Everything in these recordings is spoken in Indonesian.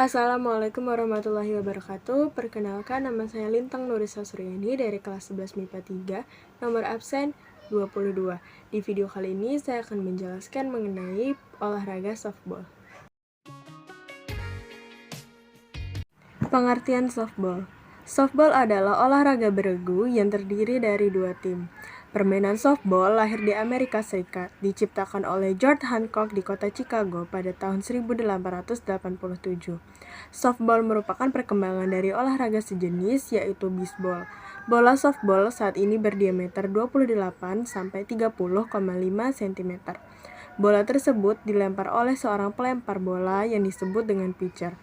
Assalamualaikum warahmatullahi wabarakatuh. Perkenalkan, nama saya Lintang Nurisa Suryani dari kelas 11 MIPA 3, nomor absen 22. Di video kali ini saya akan menjelaskan mengenai olahraga softball. Pengertian softball. Softball adalah olahraga beregu yang terdiri dari dua tim. Permainan softball lahir di Amerika Serikat, diciptakan oleh George Hancock di kota Chicago pada tahun 1887. Softball merupakan perkembangan dari olahraga sejenis, yaitu bisbol. Bola softball saat ini berdiameter 28-30,5 cm. Bola tersebut dilempar oleh seorang pelempar bola yang disebut dengan pitcher,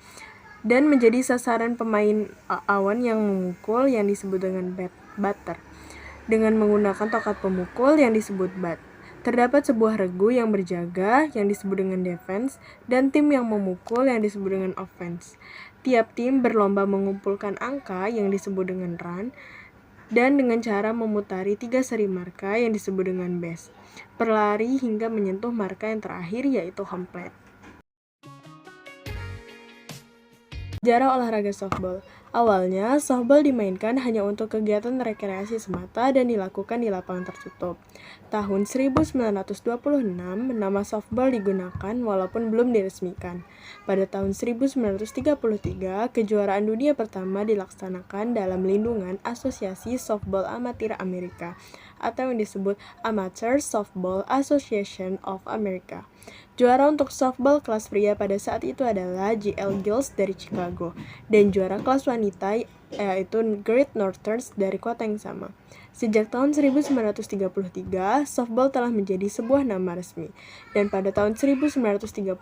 dan menjadi sasaran pemain awan yang memukul yang disebut dengan batter, dengan menggunakan tongkat pemukul yang disebut bat. Terdapat sebuah regu yang berjaga yang disebut dengan defense dan tim yang memukul yang disebut dengan offense. Tiap tim berlomba mengumpulkan angka yang disebut dengan run dan dengan cara memutari 3 seri marka yang disebut dengan base, berlari hingga menyentuh marka yang terakhir yaitu home plate. Sejarah olahraga softball. Awalnya, softball dimainkan hanya untuk kegiatan rekreasi semata dan dilakukan di lapangan tertutup. Tahun 1926, nama softball digunakan walaupun belum diresmikan. Pada tahun 1933, kejuaraan dunia pertama dilaksanakan dalam lindungan Asosiasi Softball Amatir Amerika, atau yang disebut Amateur Softball Association of America. Juara untuk softball kelas pria pada saat itu adalah J.L. Giles dari Chicago, dan juara kelas wanita yaitu Great Northern dari kota yang sama. Sejak tahun 1933, softball telah menjadi sebuah nama resmi, dan pada tahun 1934,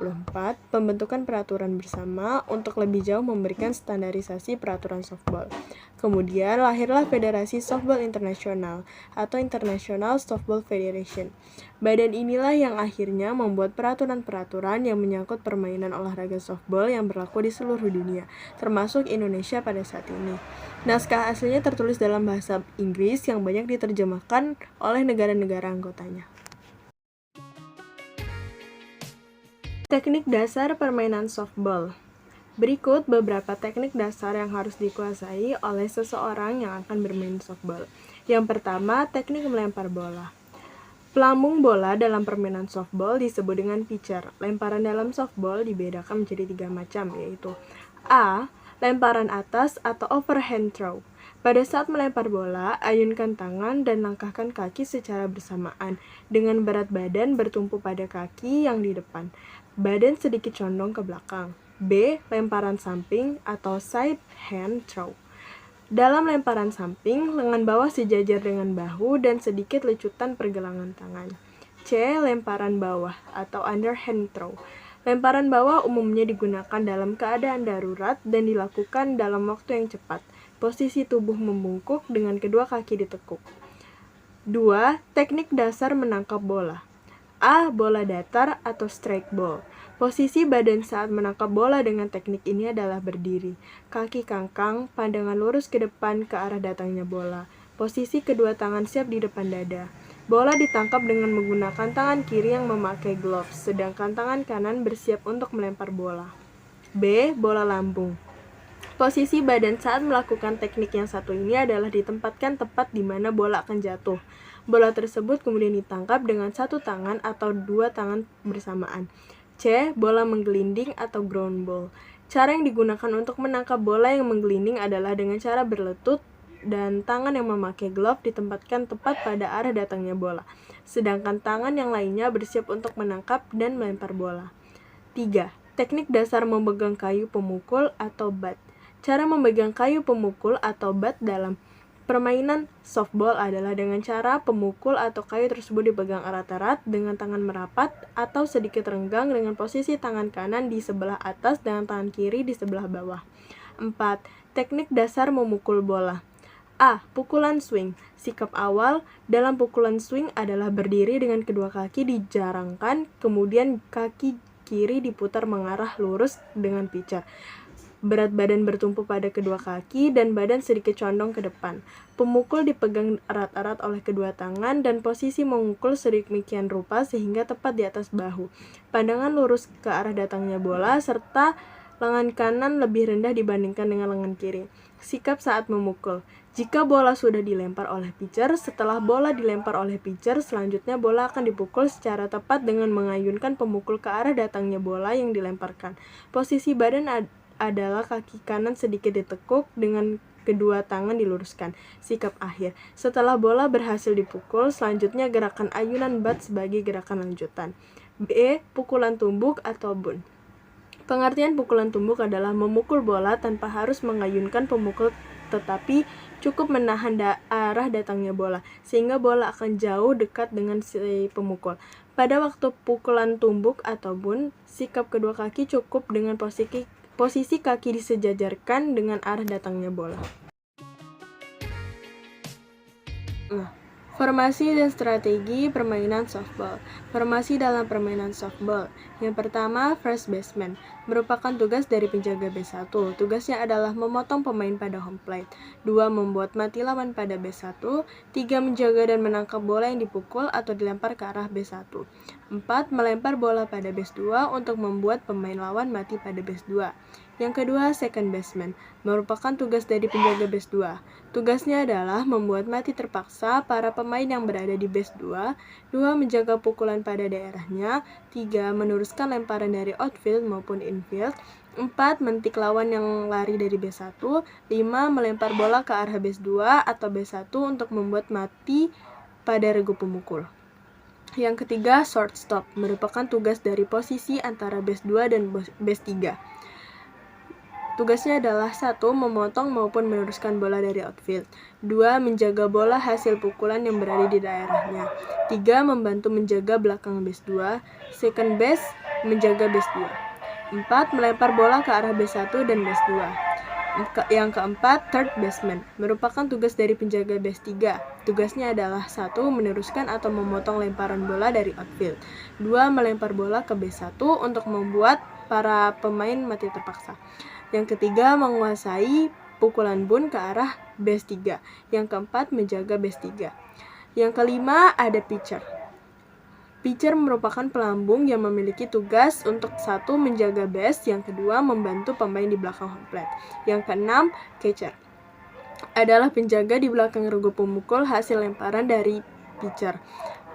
pembentukan peraturan bersama untuk lebih jauh memberikan standarisasi peraturan softball. Kemudian lahirlah Federasi Softball Internasional atau International Softball Federation. Badan inilah yang akhirnya membuat peraturan-peraturan yang menyangkut permainan olahraga softball yang berlaku di seluruh dunia, termasuk Indonesia pada saat ini. Naskah aslinya tertulis dalam bahasa Inggris yang banyak diterjemahkan oleh negara-negara anggotanya. Teknik dasar permainan softball. Berikut beberapa teknik dasar yang harus dikuasai oleh seseorang yang akan bermain softball. Yang pertama, teknik melempar bola. Pelambung bola dalam permainan softball disebut dengan pitcher. Lemparan dalam softball dibedakan menjadi 3 macam, yaitu A. Lemparan atas atau overhand throw. Pada saat melempar bola, ayunkan tangan dan langkahkan kaki secara bersamaan, dengan berat badan bertumpu pada kaki yang di depan. Badan sedikit condong ke belakang. B. Lemparan samping atau side hand throw. Dalam lemparan samping, lengan bawah sejajar dengan bahu dan sedikit lecutan pergelangan tangan. C. Lemparan bawah atau underhand throw. Lemparan bawah umumnya digunakan dalam keadaan darurat dan dilakukan dalam waktu yang cepat. Posisi tubuh membungkuk dengan kedua kaki ditekuk. 2. Teknik dasar menangkap bola. A. Bola datar atau strike ball. Posisi badan saat menangkap bola dengan teknik ini adalah berdiri, kaki kangkang, pandangan lurus ke depan ke arah datangnya bola. Posisi kedua tangan siap di depan dada. Bola ditangkap dengan menggunakan tangan kiri yang memakai gloves, sedangkan tangan kanan bersiap untuk melempar bola. B. Bola lambung. Posisi badan saat melakukan teknik yang satu ini adalah ditempatkan tepat di mana bola akan jatuh. Bola tersebut kemudian ditangkap dengan satu tangan atau dua tangan bersamaan. C. Bola menggelinding atau ground ball. Cara yang digunakan untuk menangkap bola yang menggelinding adalah dengan cara berlutut dan tangan yang memakai glove ditempatkan tepat pada arah datangnya bola, sedangkan tangan yang lainnya bersiap untuk menangkap dan melempar bola. 3. Teknik dasar memegang kayu pemukul atau bat. Cara memegang kayu pemukul atau bat dalam permainan softball adalah dengan cara pemukul atau kayu tersebut dipegang erat-erat dengan tangan merapat atau sedikit renggang dengan posisi tangan kanan di sebelah atas dan tangan kiri di sebelah bawah. 4. Teknik dasar memukul bola. A. Pukulan swing. Sikap awal dalam pukulan swing adalah berdiri dengan kedua kaki dijarangkan, kemudian kaki kiri diputar mengarah lurus dengan pitcher. Berat badan bertumpu pada kedua kaki dan badan sedikit condong ke depan. Pemukul dipegang erat-erat oleh kedua tangan dan posisi memukul sedemikian rupa sehingga tepat di atas bahu. Pandangan lurus ke arah datangnya bola serta Lengan kanan lebih rendah dibandingkan dengan lengan kiri. Sikap saat memukul. Jika bola sudah dilempar oleh pitcher, setelah bola dilempar oleh pitcher, selanjutnya bola akan dipukul secara tepat dengan mengayunkan pemukul ke arah datangnya bola yang dilemparkan. Posisi badan adalah kaki kanan sedikit ditekuk dengan kedua tangan diluruskan. Sikap akhir. Setelah bola berhasil dipukul, selanjutnya gerakan ayunan bat sebagai gerakan lanjutan. B. Pukulan tumbuk atau bunt. Pengertian pukulan tumbuk adalah memukul bola tanpa harus mengayunkan pemukul, tetapi cukup menahan arah datangnya bola, sehingga bola akan jauh dekat dengan si pemukul. Pada waktu pukulan tumbuk atau bunt, sikap kedua kaki cukup dengan posisi kaki disejajarkan dengan arah datangnya bola. Formasi dan strategi permainan softball. Formasi dalam permainan softball. Yang pertama, first baseman. Merupakan tugas dari penjaga base 1. Tugasnya adalah memotong pemain pada home plate. 2. Membuat mati lawan pada base 1. 3. Menjaga dan menangkap bola yang dipukul atau dilempar ke arah base 1. 4. Melempar bola pada base 2 untuk membuat pemain lawan mati pada base 2. Yang kedua, second baseman, merupakan tugas dari penjaga base 2. Tugasnya adalah membuat mati terpaksa para pemain yang berada di base 2. 2. Menjaga pukulan pada daerahnya. 3. Meneruskan lemparan dari outfield maupun infield. 4. Mentik lawan yang lari dari base 1. 5. Melempar bola ke arah base 2 atau base 1 untuk membuat mati pada regu pemukul. Yang ketiga, shortstop, merupakan tugas dari posisi antara base 2 dan base 3. Tugasnya adalah 1. Memotong maupun meneruskan bola dari outfield. 2. Menjaga bola hasil pukulan yang berada di daerahnya. 3. Membantu menjaga belakang base 2. Second base, menjaga base 2. 4. Melempar bola ke arah base 1 dan base 2. Yang keempat, third baseman, merupakan tugas dari penjaga base 3. Tugasnya adalah 1. Meneruskan atau memotong lemparan bola dari outfield. 2. Melempar bola ke base 1 untuk membuat para pemain mati terpaksa. Yang ketiga, menguasai pukulan bunt ke arah base 3. Yang keempat, menjaga base 3. Yang kelima, ada pitcher. Pitcher merupakan pelambung yang memiliki tugas untuk 1. Menjaga base, yang kedua, membantu pemain di belakang home plate. Yang keenam, catcher adalah penjaga di belakang regu pemukul hasil lemparan dari pitcher.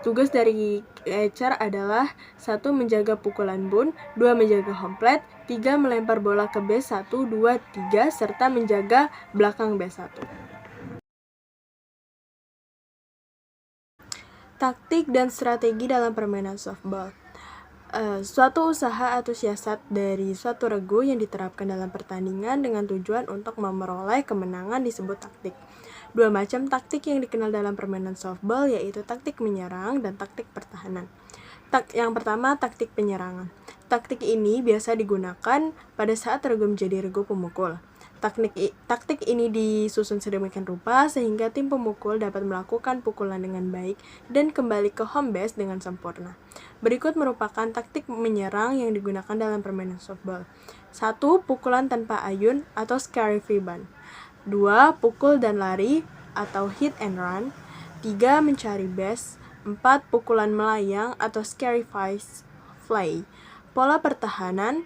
Tugas dari catcher adalah 1. Menjaga pukulan bunt, 2. Menjaga home plate, 3. Melempar bola ke base 1, 2, 3, serta menjaga belakang base 1. Taktik dan strategi dalam permainan softball. Suatu usaha atau siasat dari suatu regu yang diterapkan dalam pertandingan dengan tujuan untuk memperoleh kemenangan disebut taktik. 2 macam taktik yang dikenal dalam permainan softball yaitu taktik menyerang dan taktik pertahanan. Yang pertama, taktik penyerangan. Taktik ini biasa digunakan pada saat regu menjadi regu pemukul. Taktik ini disusun sedemikian rupa sehingga tim pemukul dapat melakukan pukulan dengan baik dan kembali ke home base dengan sempurna. Berikut merupakan taktik menyerang yang digunakan dalam permainan softball. 1. Pukulan tanpa ayun atau scary free bunt. 2. Pukul dan lari atau hit and run. 3. Mencari base. 4. Pukulan melayang atau scary fly. Pola pertahanan,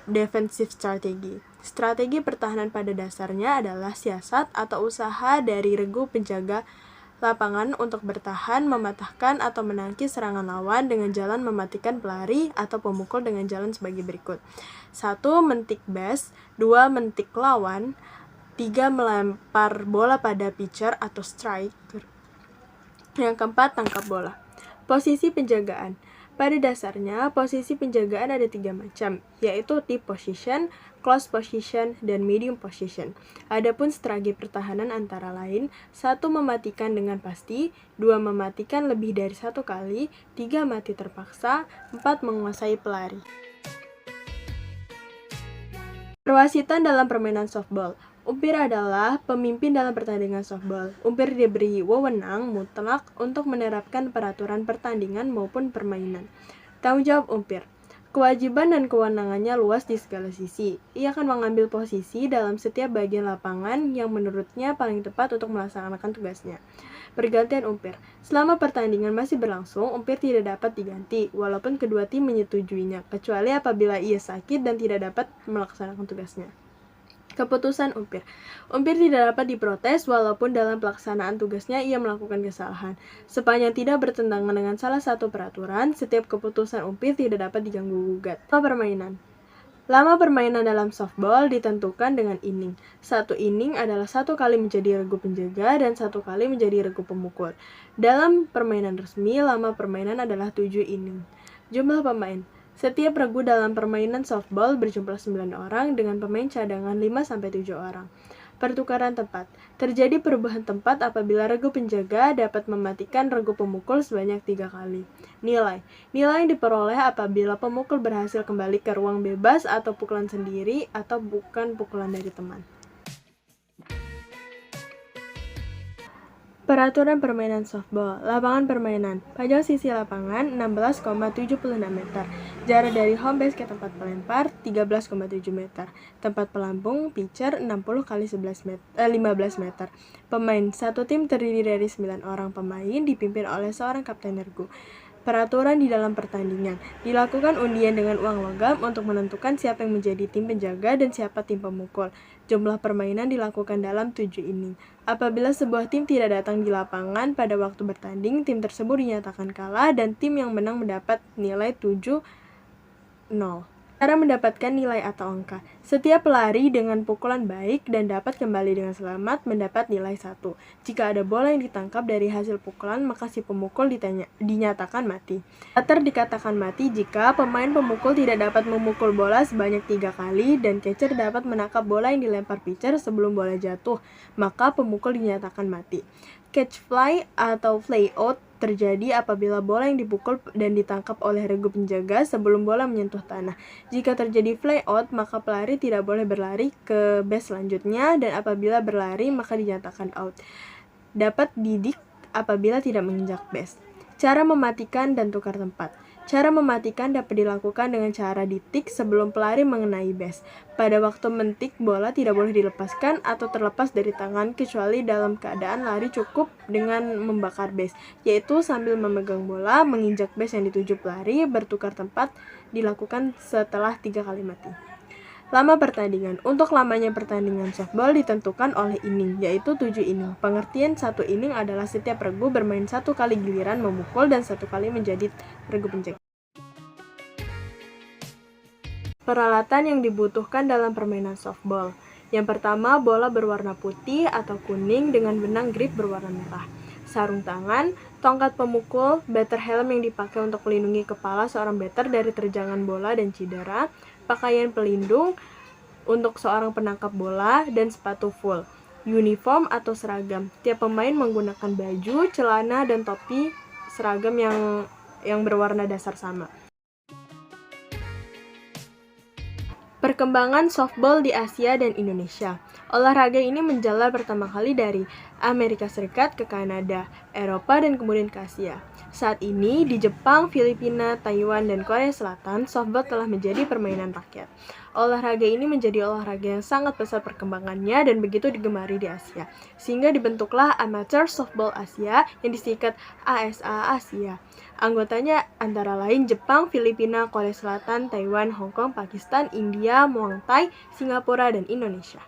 defensive strategy. Strategi pertahanan pada dasarnya adalah siasat atau usaha dari regu penjaga lapangan untuk bertahan, mematahkan, atau menangkis serangan lawan dengan jalan mematikan pelari atau pemukul dengan jalan sebagai berikut. 1. Mentik base. 2. Mentik lawan. 3. Melempar bola pada pitcher atau striker. Yang keempat, tangkap bola. Posisi penjagaan. Pada dasarnya, posisi penjagaan ada 3 macam, yaitu deep position, close position, dan medium position. Adapun strategi pertahanan antara lain, 1. Mematikan dengan pasti, 2. Mematikan lebih dari 1 kali, 3. Mati terpaksa, 4. Menguasai pelari. Perwasitan dalam permainan softball. Umpir adalah pemimpin dalam pertandingan softball. Umpir diberi wewenang mutlak untuk menerapkan peraturan pertandingan maupun permainan. Tanggung jawab umpir. Kewajiban dan kewenangannya luas di segala sisi. Ia akan mengambil posisi dalam setiap bagian lapangan yang menurutnya paling tepat untuk melaksanakan tugasnya. Pergantian umpir. Selama pertandingan masih berlangsung, umpir tidak dapat diganti, walaupun kedua tim menyetujuinya, kecuali apabila ia sakit dan tidak dapat melaksanakan tugasnya. Keputusan umpir. Umpir tidak dapat diprotes walaupun dalam pelaksanaan tugasnya ia melakukan kesalahan. Sepanjang tidak bertentangan dengan salah satu peraturan, setiap keputusan umpir tidak dapat diganggu-gugat. Permainan. Lama permainan dalam softball ditentukan dengan inning. Satu inning adalah 1 kali menjadi regu penjaga dan 1 kali menjadi regu pemukul. Dalam permainan resmi, lama permainan adalah 7 inning. Jumlah pemain. Setiap regu dalam permainan softball berjumlah 9 orang dengan pemain cadangan 5-7 orang. Pertukaran tempat. Terjadi perubahan tempat apabila regu penjaga dapat mematikan regu pemukul sebanyak 3 kali. Nilai. Nilai yang diperoleh apabila pemukul berhasil kembali ke ruang bebas atau pukulan sendiri atau bukan pukulan dari teman. Peraturan permainan softball. Lapangan permainan. Panjang sisi lapangan 16,76 meter. Jarak dari home base ke tempat pelempar 13,7 meter. Tempat pelampung pitcher 60 kali 15 meter. Pemain. Satu tim terdiri dari 9 orang pemain dipimpin oleh seorang kapten regu. Peraturan di dalam pertandingan. Dilakukan undian dengan uang logam untuk menentukan siapa yang menjadi tim penjaga dan siapa tim pemukul. Jumlah permainan dilakukan dalam 7 inning. Apabila sebuah tim tidak datang di lapangan pada waktu bertanding, tim tersebut dinyatakan kalah dan tim yang menang mendapat nilai 7-0. Cara mendapatkan nilai atau angka. Setiap pelari dengan pukulan baik dan dapat kembali dengan selamat mendapat nilai 1. Jika ada bola yang ditangkap dari hasil pukulan, maka si pemukul dinyatakan mati. Batter dikatakan mati jika pemain pemukul tidak dapat memukul bola sebanyak 3 kali dan catcher dapat menangkap bola yang dilempar pitcher sebelum bola jatuh, maka pemukul dinyatakan mati. Catch fly atau fly out terjadi apabila bola yang dipukul dan ditangkap oleh regu penjaga sebelum bola menyentuh tanah. Jika terjadi fly out, maka pelari tidak boleh berlari ke base selanjutnya dan apabila berlari maka dinyatakan out. Dapat didik apabila tidak menginjak base. Cara mematikan dan tukar tempat. Cara mematikan dapat dilakukan dengan cara ditik sebelum pelari mengenai base. Pada waktu mentik, bola tidak boleh dilepaskan atau terlepas dari tangan kecuali dalam keadaan lari cukup dengan membakar base, yaitu sambil memegang bola, menginjak base yang dituju pelari, bertukar tempat dilakukan setelah 3 kali mati. Lama pertandingan. Untuk lamanya pertandingan softball ditentukan oleh inning, yaitu 7 inning. Pengertian 1 inning adalah setiap regu bermain 1 kali giliran memukul dan 1 kali menjadi regu penjaga. Peralatan yang dibutuhkan dalam permainan softball. Yang pertama, bola berwarna putih atau kuning dengan benang grip berwarna merah. Sarung tangan, tongkat pemukul, batter helm yang dipakai untuk melindungi kepala seorang batter dari terjangan bola dan cedera, pakaian pelindung untuk seorang penangkap bola, dan sepatu full. Uniform atau seragam. Tiap pemain menggunakan baju, celana, dan topi seragam yang berwarna dasar sama. Perkembangan softball di Asia dan Indonesia. Olahraga ini menjalar pertama kali dari Amerika Serikat ke Kanada, Eropa, dan kemudian ke Asia. Saat ini, di Jepang, Filipina, Taiwan, dan Korea Selatan, softball telah menjadi permainan rakyat. Olahraga ini menjadi olahraga yang sangat besar perkembangannya dan begitu digemari di Asia. Sehingga dibentuklah Amateur Softball Asia yang disingkat ASA Asia. Anggotanya antara lain Jepang, Filipina, Korea Selatan, Taiwan, Hong Kong, Pakistan, India, Muay Thai, Singapura, dan Indonesia.